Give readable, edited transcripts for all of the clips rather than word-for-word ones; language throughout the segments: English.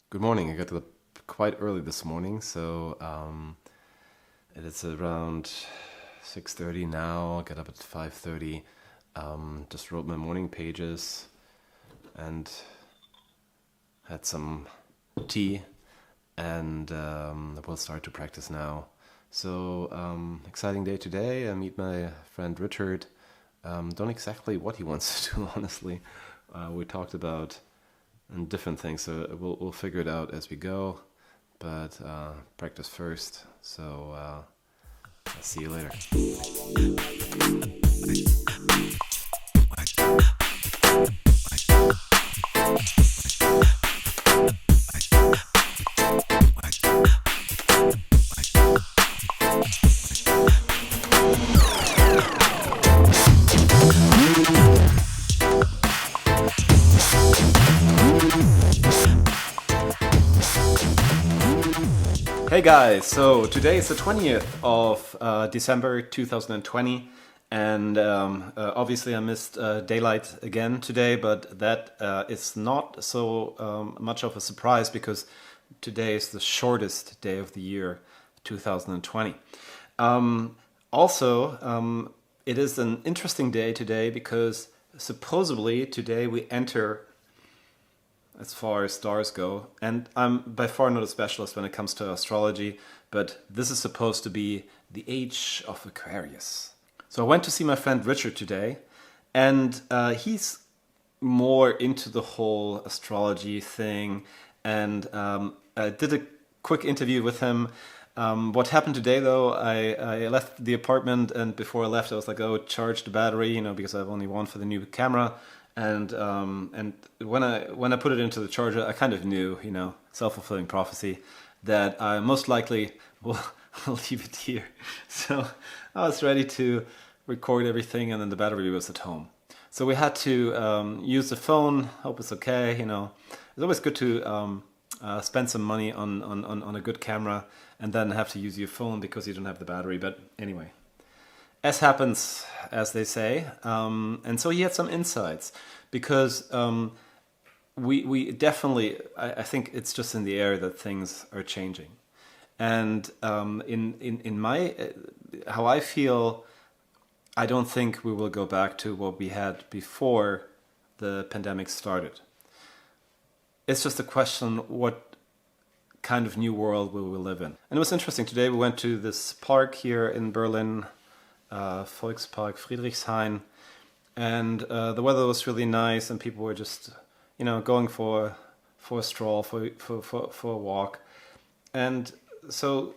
Good morning. I got up quite early this morning, so it is around 6:30 now. I got up at 5:30. Just wrote my morning pages and had some tea, and we'll start to practice now. So exciting day today. I meet my friend Richard. Don't know exactly what he wants to do, honestly. We talked about and different things. So we'll figure it out as we go, but practice first. So I'll see you later. Hey guys, so today is the 20th of December 2020, and obviously I missed daylight again today, but that is not so much of a surprise because today is the shortest day of the year 2020. Also, it is an interesting day today because supposedly today we enter as far as stars go. And I'm by far not a specialist when it comes to astrology, but this is supposed to be the Age of Aquarius. So I went to see my friend Richard today, and he's more into the whole astrology thing. And I did a quick interview with him. What happened today, though, I left the apartment, and before I left, I was like, "Oh, charge the battery," because I have only one for the new camera. And when I put it into the charger, I kind of knew, self-fulfilling prophecy, that I most likely will leave it here. So I was ready to record everything, and then the battery was at home. So we had to use the phone. Hope it's okay. It's always good to spend some money on a good camera, and then have to use your phone because you don't have the battery. But anyway, as happens, as they say. And so he had some insights because we definitely, I think it's just in the air that things are changing. And in my, how I feel, I don't think we will go back to what we had before the pandemic started. It's just a question, what kind of new world will we live in? And it was interesting. Today we went to this park here in Berlin, Volkspark Friedrichshain, and the weather was really nice, and people were just, going for a stroll, for a walk, and so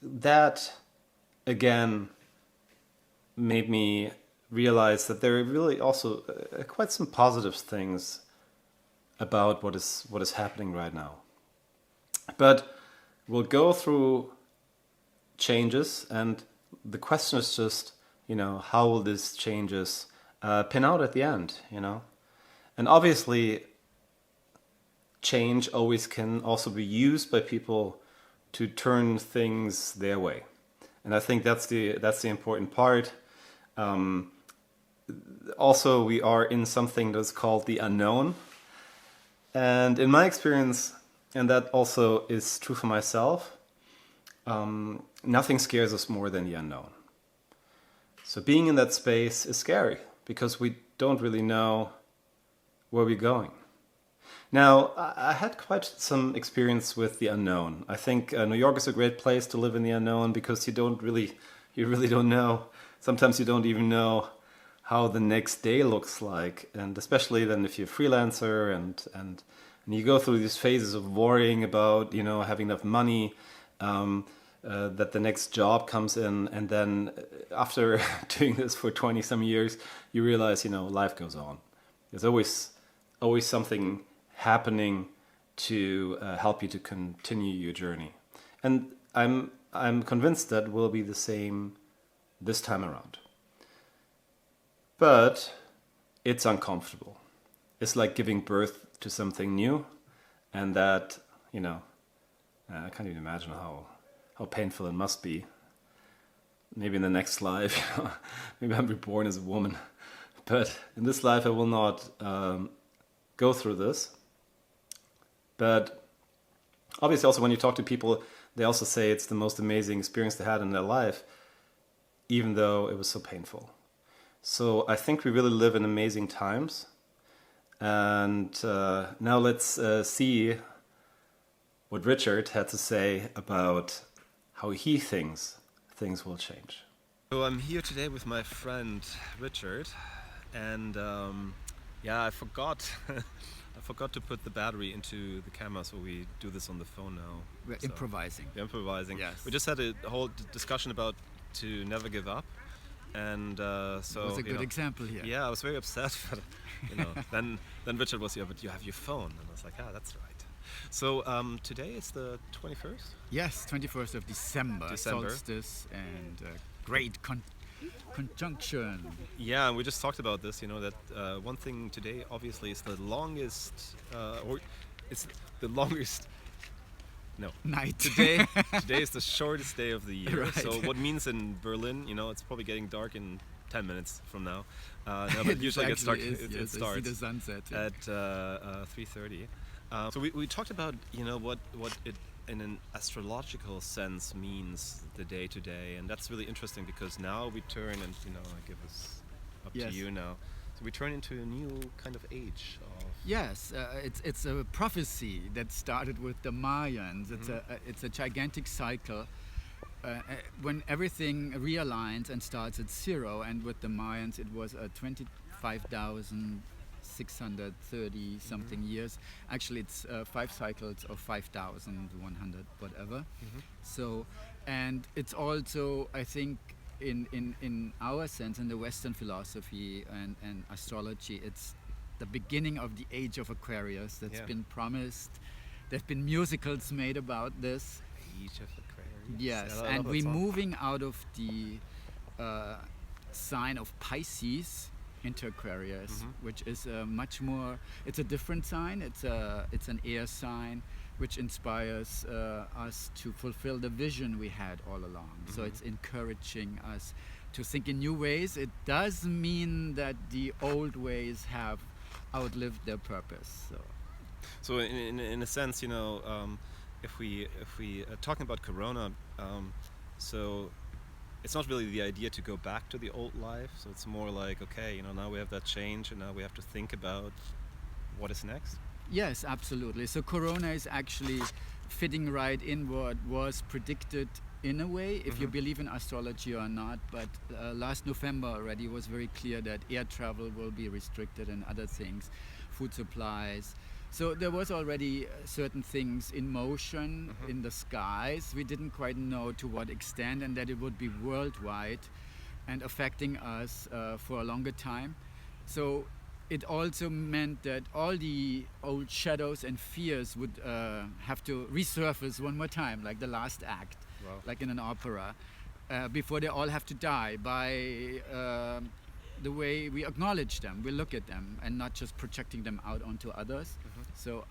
that again made me realize that there are really also quite some positive things about what is happening right now. But we'll go through changes, and the question is just, how will these changes pin out at the end, And obviously, change always can also be used by people to turn things their way. And I think that's the important part. Also, we are in something that's called the unknown. And in my experience, and that also is true for myself, nothing scares us more than the unknown. So being in that space is scary because we don't really know where we're going. Now, I had quite some experience with the unknown. I think New York is a great place to live in the unknown because you really don't know. Sometimes you don't even know how the next day looks like, and especially then if you're a freelancer and you go through these phases of worrying about having enough money, that the next job comes in, and then after doing this for 20 some years, you realize life goes on. There's always something happening to help you to continue your journey, and I'm convinced that will be the same this time around. But it's uncomfortable. It's like giving birth to something new, and that I can't even imagine how painful it must be. Maybe in the next life, maybe I'm reborn as a woman, but in this life I will not go through this. But obviously also when you talk to people, they also say it's the most amazing experience they had in their life, even though it was so painful. So I think we really live in amazing times. And now let's see what Richard had to say about how he thinks things will change. So I'm here today with my friend Richard, and I forgot I forgot to put the battery into the camera, so we do this on the phone now. We're improvising. We're improvising. Yes. We just had a whole discussion about to never give up, and so it was a good example here. Yeah, I was very upset, but then Richard was here. But you have your phone, and I was like, that's right. So today is the 21st. Yes, 21st of December. Solstice and great conjunction. Yeah, and we just talked about this. That one thing today obviously is the longest, or it's the longest. No. Night. Today is the shortest day of the year. Right. So what means in Berlin, it's probably getting dark in 10 minutes from now. No, but usually it gets dark. It starts I see the sunset at 3:30. So we talked about what it in an astrological sense means the day to day, and that's really interesting because now we turn and I give this up to you now. So we turn into a new kind of age of. Yes, it's a prophecy that started with the Mayans. It's a gigantic cycle when everything realigns and starts at zero. And with the Mayans, it was 25,630 something years. Actually, it's 5 cycles of 5,100 whatever. So, and it's also, I think, in our sense, in the Western philosophy and astrology, it's the beginning of the Age of Aquarius that's been promised. There's been musicals made about this. Age of Aquarius. Yes, and we're moving out of the sign of Pisces into Aquarius, which is much more. It's a different sign. It's an air sign, which inspires us to fulfill the vision we had all along. So it's encouraging us to think in new ways. It does mean that the old ways have outlived their purpose. So in a sense, if we talking about Corona, so it's not really the idea to go back to the old life. So it's more like, okay, now we have that change, and now we have to think about what is next. Yes, absolutely. So Corona is actually fitting right in what was predicted in a way, if you believe in astrology or not. But last November already it was very clear that air travel will be restricted and other things, food supplies. So there was already certain things in motion in the skies. We didn't quite know to what extent, and that it would be worldwide and affecting us for a longer time. So it also meant that all the old shadows and fears would have to resurface one more time, like the last act, like in an opera, before they all have to die by the way we acknowledge them, we look at them, and not just projecting them out onto others. So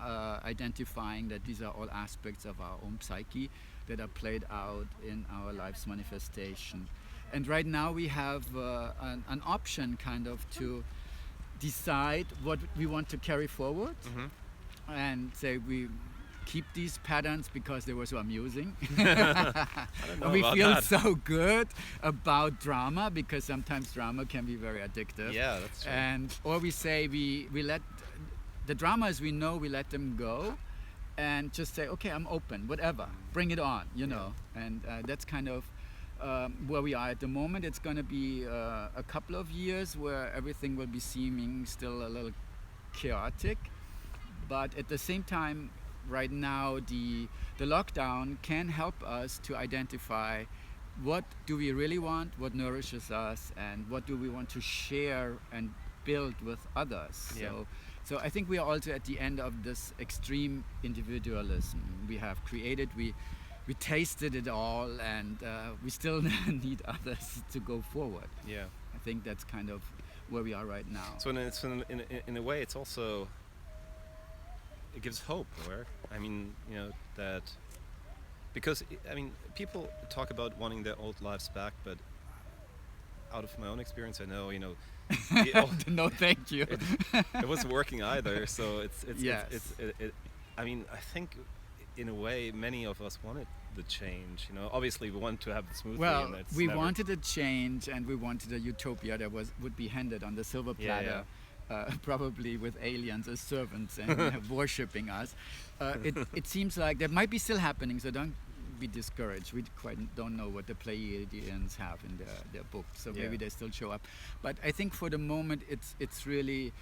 identifying that these are all aspects of our own psyche that are played out in our life's manifestation. And right now we have an option kind of to decide what we want to carry forward and say we keep these patterns because they were so amusing. We feel that. So good about drama because sometimes drama can be very addictive. Yeah, that's true. Or we say we let the dramas we know, we let them go and just say, okay, I'm open, whatever, bring it on, And that's kind of where we are at the moment. It's going to be a couple of years where everything will be seeming still a little chaotic, but at the same time, right now the lockdown can help us to identify what do we really want, what nourishes us, and what do we want to share and build with others. So I think we are also at the end of this extreme individualism. We have created, we tasted it all, and we still need others to go forward. I think that's kind of where we are right now. So in a way, it's also, it gives hope, or that, because people talk about wanting their old lives back, but out of my own experience, I know no, thank you. It wasn't working either. So it's I think in a way, many of us wanted the change. You know, obviously we want to have it smoothly. Well, and it's we never... wanted a change, and we wanted a utopia that would be handed on the silver platter, probably with aliens as servants and worshipping us. It seems like that might be still happening, so don't be discouraged. We quite don't know what the Pleiadians have in their book, so maybe they still show up. But I think for the moment, it's really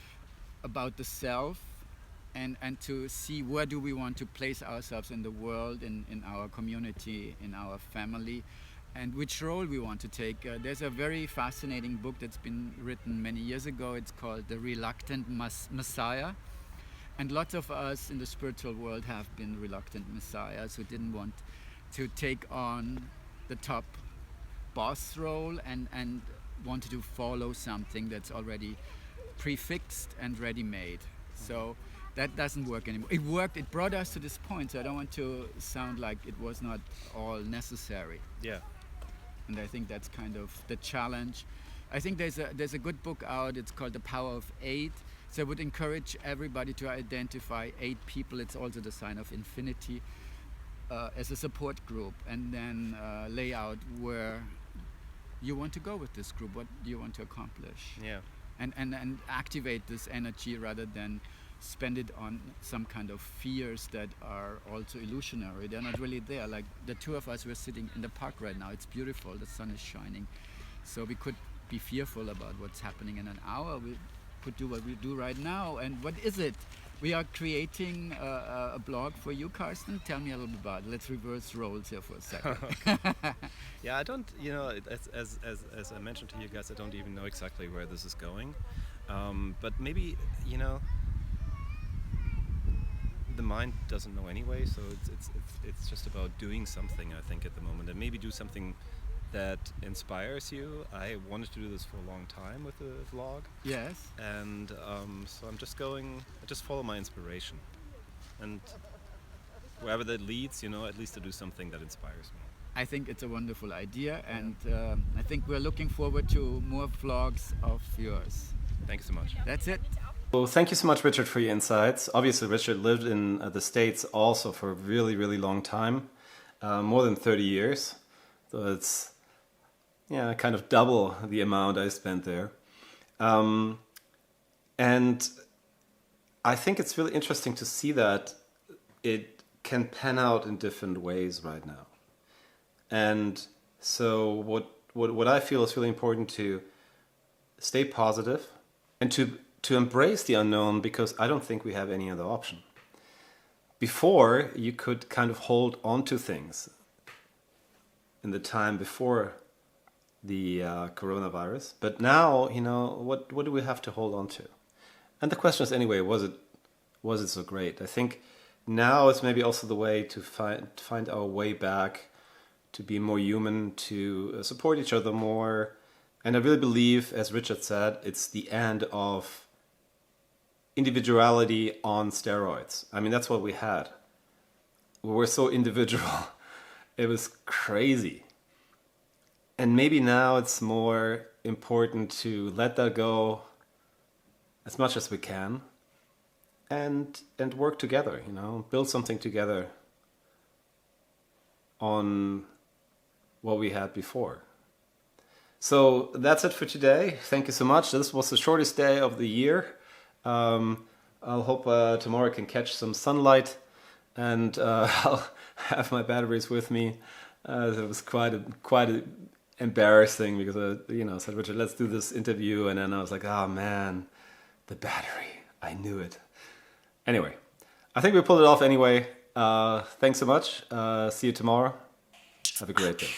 about the self, and to see where do we want to place ourselves in the world, in our community, in our family, and which role we want to take. There's a very fascinating book that's been written many years ago. It's called The Reluctant Messiah. And lots of us in the spiritual world have been reluctant messiahs who didn't want to take on the top boss role and wanted to follow something that's already prefixed and ready-made. So that doesn't work anymore. It worked, it brought us to this point, so I don't want to sound like it was not all necessary. Yeah. And I think that's kind of the challenge. I think there's a good book out, it's called The Power of Eight. So I would encourage everybody to identify 8 people, it's also the sign of infinity, as a support group, and then lay out where you want to go with this group, what do you want to accomplish. Yeah. And activate this energy rather than spend it on some kind of fears that are also illusionary. They're not really there. Like the two of us, we're sitting in the park right now. It's beautiful. The sun is shining. So we could be fearful about what's happening in an hour. We could do what we do right now. And what is it? We are creating a blog for you, Carsten. Tell me a little bit about it. Let's reverse roles here for a second. Yeah, I don't, you know, as I mentioned to you guys, I don't even know exactly where this is going. But maybe, you know, the mind doesn't know anyway, so it's just about doing something, I think, at the moment, and maybe do something that inspires you. I wanted to do this for a long time with the vlog. Yes. And so I just follow my inspiration, and wherever that leads, you know, at least to do something that inspires me. I think it's a wonderful idea, and I think we're looking forward to more vlogs of yours. Thank you so much. That's it. Well, thank you so much, Richard, for your insights. Obviously, Richard lived in the States also for a really, really long time, more than 30 years. So it's, yeah, kind of double the amount I spent there. And I think it's really interesting to see that it can pan out in different ways right now. And so what I feel is really important to stay positive and to embrace the unknown, because I don't think we have any other option. Before, you could kind of hold on to things in the time before the coronavirus. But now, you know, what do we have to hold on to? And the question is, anyway, was it so great? I think now it's maybe also the way to find our way back, to be more human, to support each other more. And I really believe, as Richard said, it's the end of individuality on steroids. I mean, that's what we had. We were so individual. It was crazy. And maybe now it's more important to let that go as much as we can and work together, you know, build something together on what we had before. So that's it for today. Thank you so much. This was the shortest day of the year. I'll hope tomorrow I can catch some sunlight, and I'll have my batteries with me. It was quite embarrassing because I said, Richard, let's do this interview, and then I was like, oh man, the battery. I knew it. Anyway, I think we pulled it off anyway. Thanks so much. See you tomorrow. Have a great day.